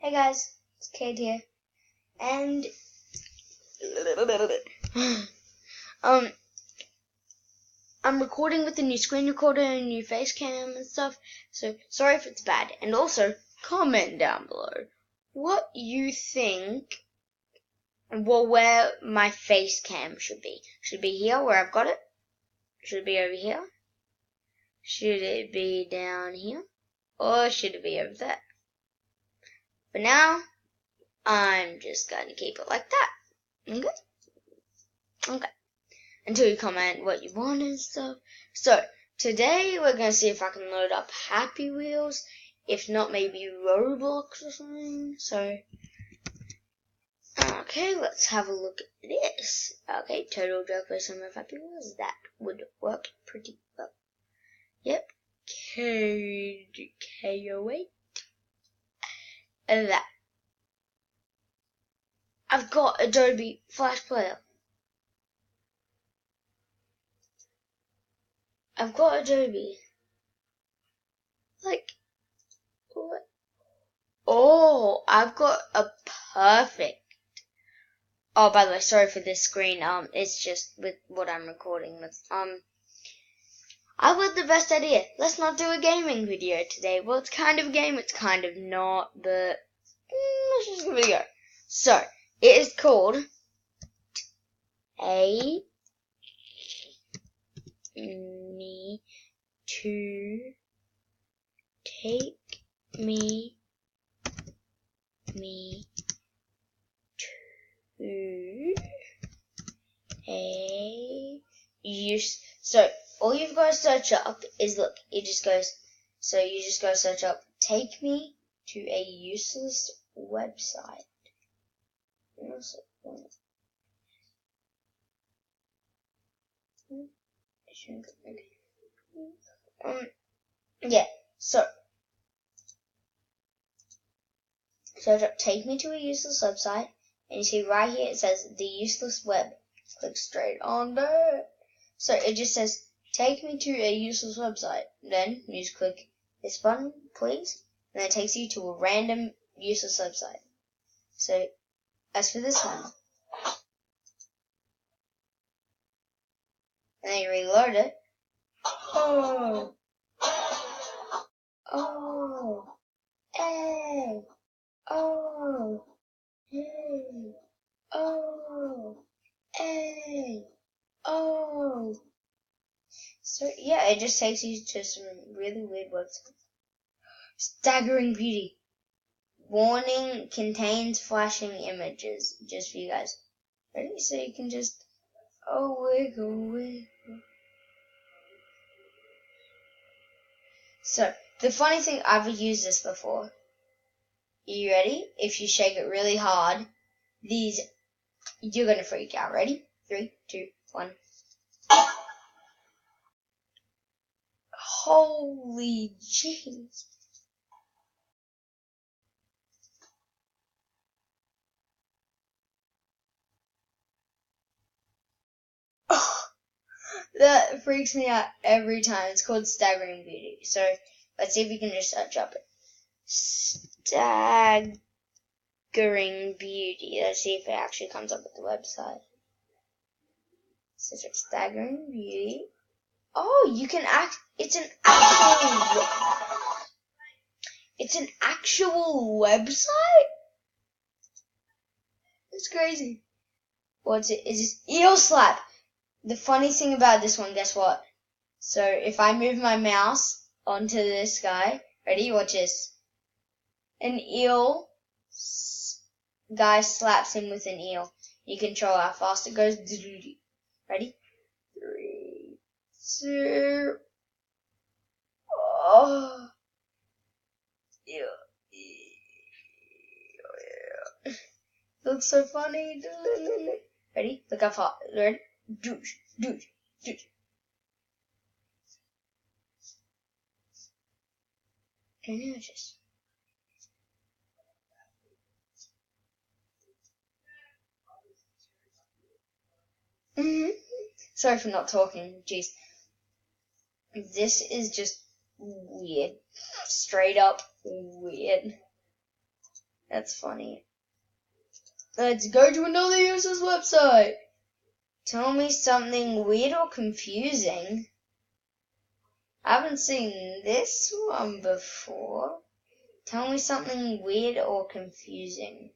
Hey guys, it's Kate here, and I'm recording with a new screen recorder and a new face cam and stuff, so sorry if it's bad. And also, comment down below what you think, well, where my face cam should be. Should it be here where I've got it? Should it be over here? Should it be down here? Or should it be over there? For now, I'm just going to keep it like that. Okay. Until you comment what you want and stuff. So, today we're going to see if I can load up Happy Wheels. If not, maybe Roblox or something. So, okay, let's have a look at this. Okay, Total Joke for some of Happy Wheels. That would work pretty well. Yep. KO8. And that. I've got Adobe Flash Player. I've got Adobe. Like, what? Oh, I've got a perfect. Oh, by the way, sorry for this screen. It's just with what I'm recording with. I've got the best idea. Let's not do a gaming video today. Well, it's kind of a game, it's kind of not, but let's just give it a go. So, it is called Take Me to a use. So all you've got to search up is, look, it just goes, so you just go search up, take me to a useless website. Yeah, so search up take me to a useless website, and you see right here it says the useless web. Click straight on there. So it just says take me to a useless website. Then you just click this button, please, and then it takes you to a random useless website. So as for this one, and then you reload it. Oh, hey, oh, hey, oh, hey, oh. So yeah, it just takes you to some really weird websites. Staggering Beauty. Warning, contains flashing images. Just for you guys. Ready? So you can just, wiggle. So, the funny thing, I've used this before. Are you ready? If you shake it really hard, you're gonna freak out. Ready? 3, 2, 1. Holy jeez. That freaks me out every time. It's called Staggering Beauty. So, let's see if we can just search up it. Staggering Beauty. Let's see if it actually comes up with the website. Search Staggering Beauty. Oh, you can it's an actual website? It's crazy. What's it? It's Eel Slap. The funny thing about this one, guess what? So if I move my mouse onto this guy, ready? Watch this. An eel guy slaps him with an eel. You control how fast it goes. Ready? 3, 2. Oh. Yeah. Looks so funny. Ready? Look how far. Ready? Douche. Can you just? Sorry for not talking. Jeez. This is just weird. Straight up weird. That's funny. Let's go to another user's website. Tell me something weird or confusing. I haven't seen this one before. Tell me something weird or confusing.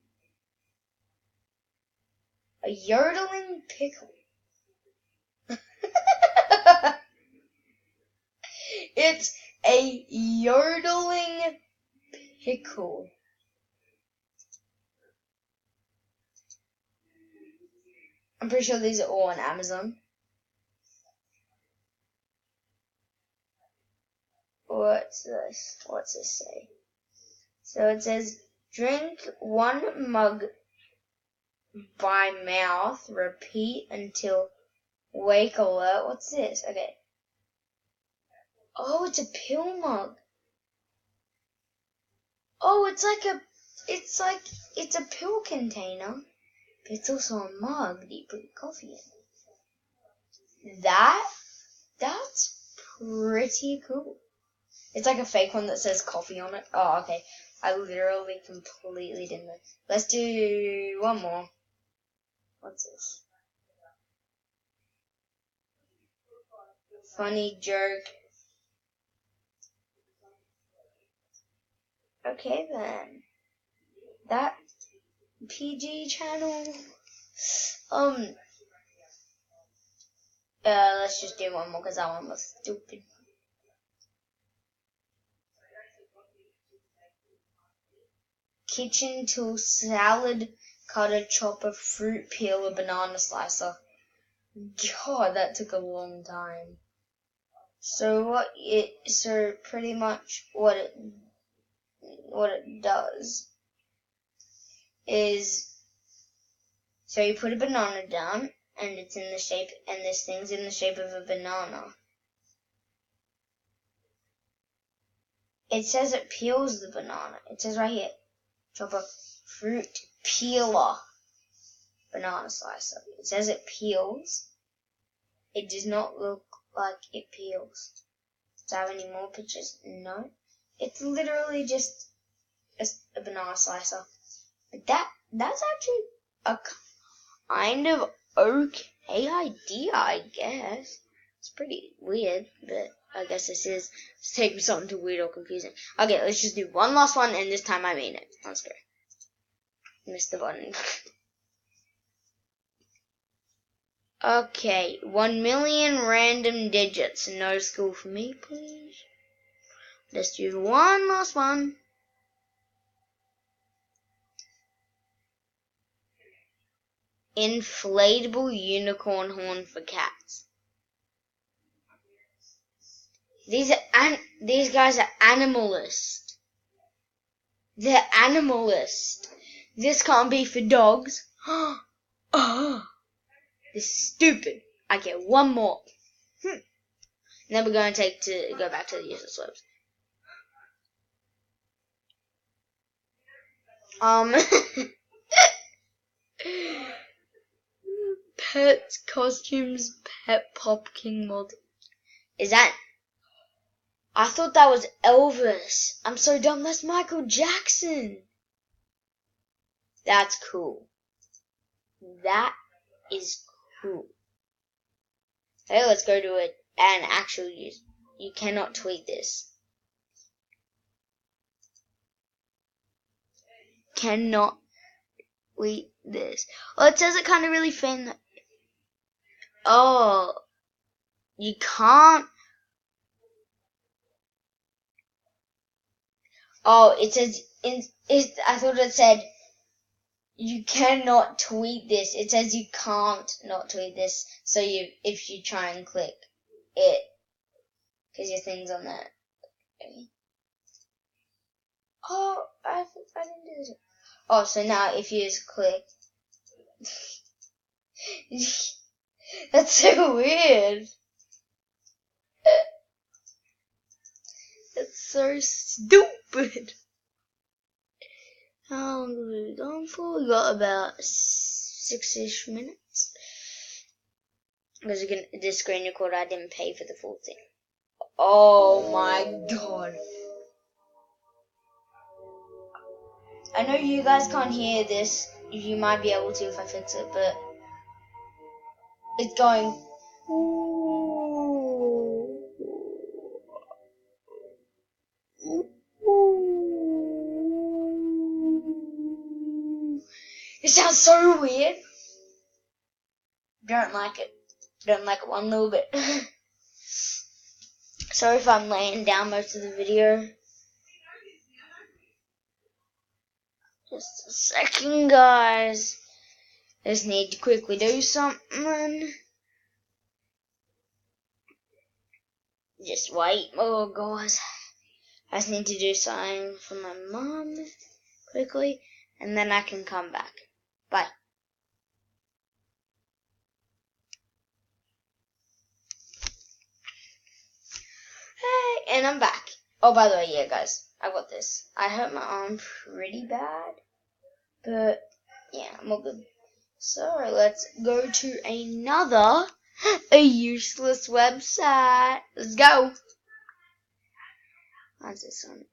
A yodeling pickle. It's a yodeling pickle. I'm pretty sure these are all on Amazon. What's this? What's this say? So it says, drink 1 mug by mouth, repeat until wake alert. What's this? Okay. Oh, it's a pill mug. Oh, it's a pill container, but it's also a mug that you put your coffee in. That's pretty cool. It's like a fake one that says coffee on it. Oh, okay. I literally completely didn't know. Let's do one more. What's this? Funny joke. Okay then. That PG channel. Let's just do one more because that one was stupid. Kitchen tool, salad cutter, chopper, fruit peeler, banana slicer. God, that took a long time. So pretty much what it does is, so you put a banana down, and it's in the shape, and this thing's in the shape of a banana. It says it peels the banana. It says right here, chopper, fruit peeler, banana slicer. It says it peels. It does not look like it peels. Do I have any more pictures? No. It's literally just a banana slicer. But that's actually a kind of okay idea, I guess. It's pretty weird, but I guess this is taking something too weird or confusing. Okay, let's just do one last one, and this time I mean it. Let's go. Missed the button. Okay, 1 million random digits. No school for me, please. Let's do one last one. Inflatable unicorn horn for cats. These guys are animalists. They're animalists. This can't be for dogs. Oh, this is stupid. I get one more. And then we're going to go back to the user slopes. Pets, costumes, pet pop king mod. Is that? I thought that was Elvis. I'm so dumb. That's Michael Jackson. That's cool. That is cool. Okay, let's go to an actual use. You cannot tweet this. Cannot tweet this. Well, it says it kind of really thin. Oh, you can't. Oh, it says I thought it said you cannot tweet this. It says you can't not tweet this. So if you try and click it, because your thing's on there. Okay. Oh, I didn't do this. Oh, so now if you just click. That's so weird. That's so stupid. How long have we gone for? We got about 6-ish minutes. Because this screen recorder, I didn't pay for the full thing. Oh my god. I know you guys can't hear this. You might be able to if I fix it, but it's going. It sounds so weird. Don't like it. Don't like it one little bit. Sorry if I'm laying down most of the video. Just a second, guys. I just need to quickly do something. Just wait. Oh, guys. I just need to do something for my mom quickly, and then I can come back. Bye. Hey, and I'm back. Oh, by the way, yeah, guys, I got this. I hurt my arm pretty bad, but yeah, I'm all good. So let's go to a useless website. Let's go. How's this on?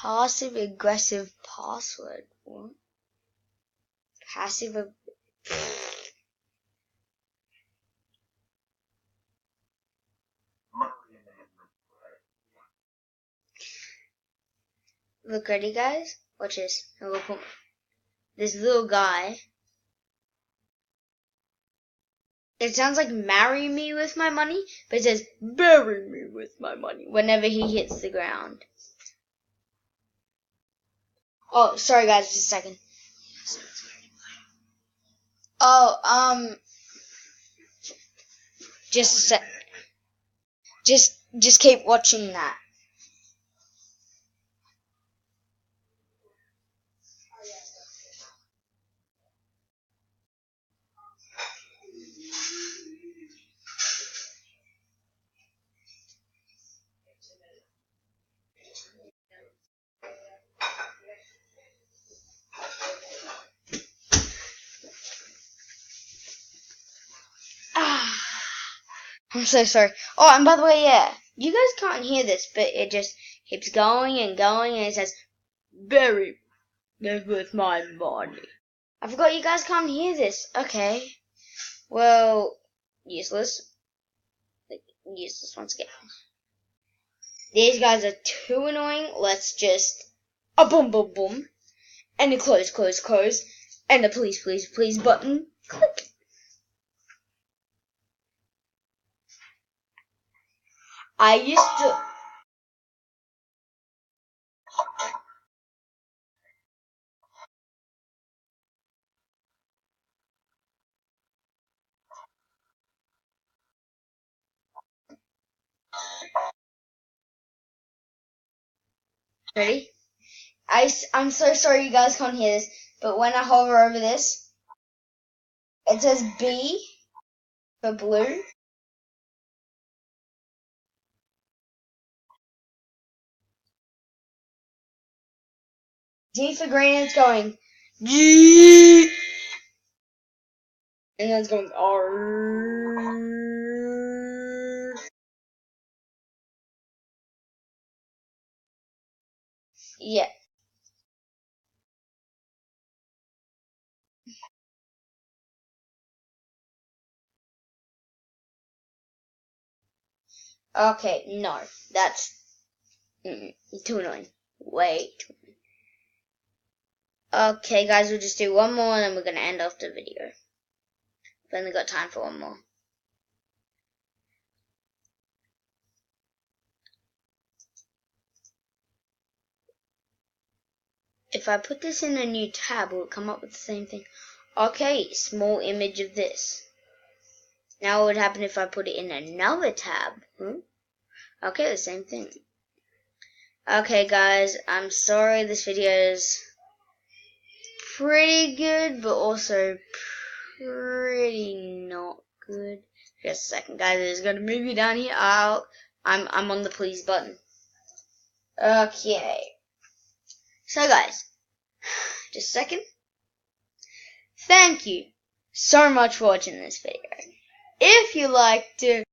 Passive aggressive password. What? Passive. Look, ready, guys? Watch this. This little guy. It sounds like marry me with my money, but it says bury me with my money whenever he hits the ground. Oh, sorry guys, just a second. Oh, just a sec. Just keep watching that. I'm so sorry. Oh, and by the way, yeah, you guys can't hear this, but it just keeps going and going, and it says, bury me with my money. I forgot you guys can't hear this. Okay. Well, useless. Useless once again. These guys are too annoying. Let's just, boom, boom, boom. And a close, close, close. And a please, please, please button. Click. I used to. Ready? I'm so sorry you guys can't hear this, but when I hover over this, it says B for blue. D for green, it's going G. And then it's going R. Yeah. Okay, no. That's too annoying. Way too annoying. Okay, guys, we'll just do one more and then we're going to end off the video. We've only got time for one more. If I put this in a new tab, will it come up with the same thing? Okay, small image of this. Now what would happen if I put it in another tab? Okay, the same thing. Okay, guys, I'm sorry this video is pretty good, but also pretty not good. Just a second, guys. It's gonna move you down here. I'm on the please button. Okay. So, guys, just a second. Thank you so much for watching this video. If you liked it,